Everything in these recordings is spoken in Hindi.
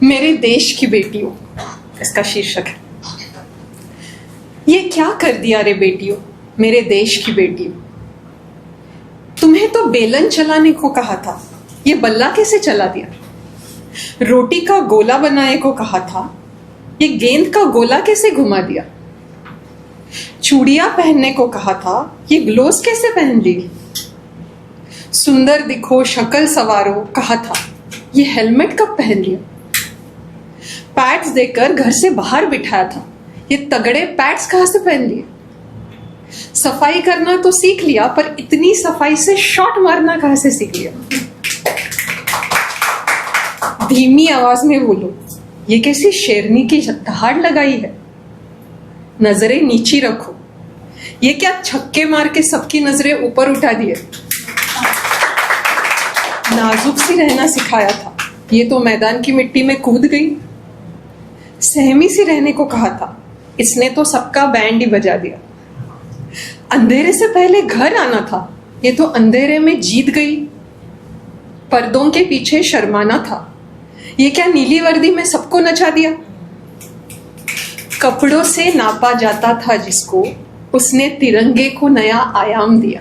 मेरे देश की बेटियों, इसका शीर्षक है। ये क्या कर दिया रे बेटियों, मेरे देश की बेटियों। तुम्हें तो बेलन चलाने को कहा था, ये बल्ला कैसे चला दिया। रोटी का गोला बनाने को कहा था, ये गेंद का गोला कैसे घुमा दिया। चूड़ियां पहनने को कहा था, ये ग्लोव्स कैसे पहन ली। सुंदर दिखो, शक्ल सवारो कहा था, ये हेलमेट कब पहन लिया। पैड्स देकर घर से बाहर बिठाया था, ये तगड़े पैड्स कहां से पहन लिए। सफाई करना तो सीख लिया, पर इतनी सफाई से शॉट मारना कहां से सीख लिया। धीमी आवाज में बोलो, ये कैसी शेरनी की दहाड़ लगाई है। नजरें नीची रखो, ये क्या छक्के मार के सबकी नजरें ऊपर उठा दिए। नाजुक सी रहना सिखाया था, ये तो मैदान की मिट्टी में कूद गई। सहमी सी रहने को कहा था, इसने तो सबका बैंड ही बजा दिया। अंधेरे से पहले घर आना था, ये तो अंधेरे में जीत गई। पर्दों के पीछे शर्माना था, ये क्या नीली वर्दी में सबको नचा दिया। कपड़ों से नापा जाता था जिसको, उसने तिरंगे को नया आयाम दिया।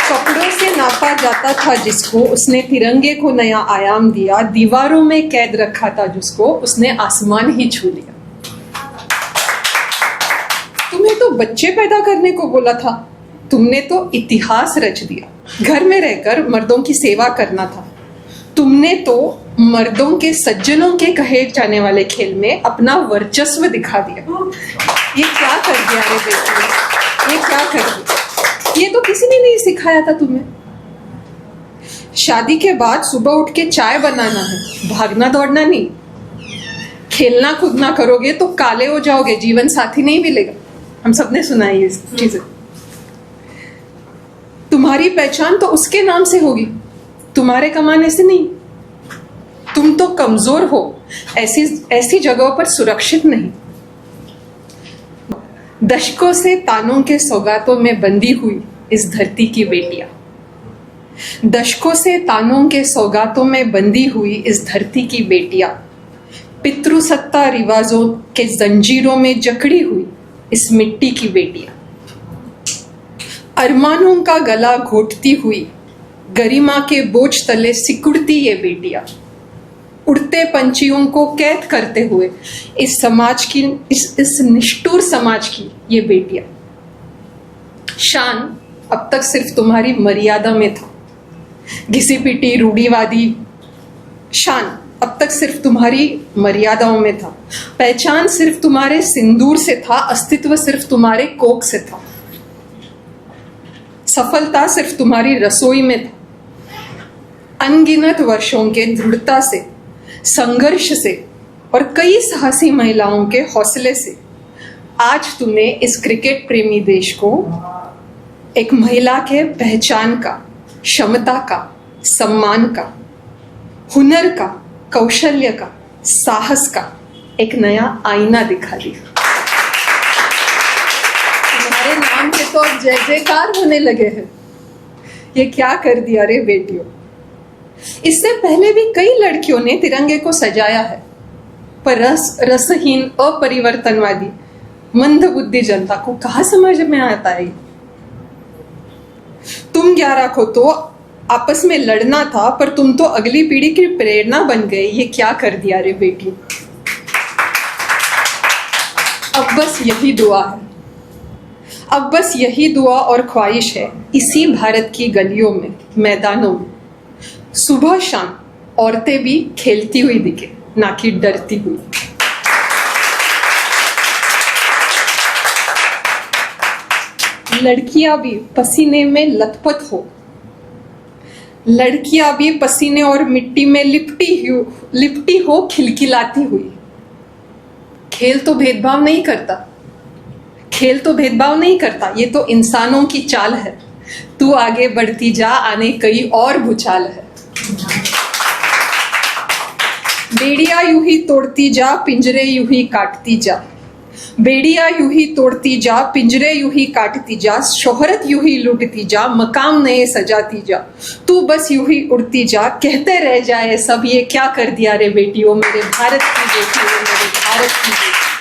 कपड़ों से नापा जाता था जिसको, उसने तिरंगे को नया आयाम दिया। दीवारों में कैद रखा था जिसको, उसने आसमान ही छू लिया। तुम्हें तो बच्चे पैदा करने को बोला था, तुमने तो इतिहास रच दिया। घर में रहकर मर्दों की सेवा करना था, तुमने तो मर्दों के सज्जनों के कहे जाने वाले खेल में अपना वर्चस्व दिखा दिया। ये क्या कर दिया रे बेटी, ये क्या कर दिया। ये तो किसी ने नहीं सिखाया था तुम्हें। शादी के बाद सुबह उठ के चाय बनाना है, भागना दौड़ना नहीं। खेलना कूदना करोगे तो काले हो जाओगे, जीवन साथी नहीं मिलेगा। हम सबने सुना है ये चीजें। तुम्हारी पहचान तो उसके नाम से होगी, तुम्हारे कमाने से नहीं। तुम तो कमजोर हो, ऐसी जगहों पर सुरक्षित नहीं। दशकों से तानों के सौगातों में बंधी हुई इस धरती की बेटियां, दशकों से तानों के सौगातों में बंधी हुई इस धरती की बेटियां, पितृसत्ता रिवाजों के जंजीरों में जकड़ी हुई इस मिट्टी की बेटियां, अरमानों का गला घोटती हुई गरिमा के बोझ तले सिकुड़ती ये बेटियां, उड़ते पंछियों को कैद करते हुए इस समाज की, इस निष्ठुर समाज की ये बेटियां। शान अब तक सिर्फ तुम्हारी मर्यादा में था, घिसी पिटी रूढ़िवादी शान अब तक सिर्फ तुम्हारी मर्यादाओं में था। पहचान सिर्फ तुम्हारे सिंदूर से था, अस्तित्व सिर्फ तुम्हारे कोक से था। सफलता सिर्फ तुम्हारी रसोई में था। अनगिनत वर्षों के दृढ़ता से, संघर्ष से और कई साहसी महिलाओं के हौसले से आज तुमने इस क्रिकेट प्रेमी देश को एक महिला के पहचान का, क्षमता का, सम्मान का, हुनर का, कौशल्य का, साहस का एक नया आईना दिखा दिया। तुम्हारे नाम के तो अब जय जयकार होने लगे हैं। ये क्या कर दिया रे बेटियों। इससे पहले भी कई लड़कियों ने तिरंगे को सजाया है, पर रसहीन, अपरिवर्तनवादी, मंदबुद्धि जनता को कहां समझ में आता है। तुम 11 को तो आपस में लड़ना था, पर तुम तो अगली पीढ़ी की प्रेरणा बन गए। ये क्या कर दिया रे बेटी। अब बस यही दुआ है, अब बस यही दुआ और ख्वाहिश है, इसी भारत की गलियों में, मैदानों में सुबह शाम औरतें भी खेलती हुई दिखे, ना कि डरती हुई। लड़कियां भी पसीने में लथपथ हो, लड़कियां भी पसीने और मिट्टी में लिपटी हो खिलखिलाती हुई। खेल तो भेदभाव नहीं करता, खेल तो भेदभाव नहीं करता, ये तो इंसानों की चाल है। तू आगे बढ़ती जा, आने कई और भूचाल है। बेड़िया यूं ही तोड़ती जा, पिंजरे यूं ही काटती जा। बेड़ियां यूं ही तोड़ती जा, पिंजरे यूं ही काटती जा, शोहरत यूं ही लूटती जा, मकाम नए सजाती जा, तू बस यूं ही उड़ती जा, कहते रह जाए सब ये क्या कर दिया रे बेटियों, मेरे भारत की बेटियों, मेरे भारत की बेटी।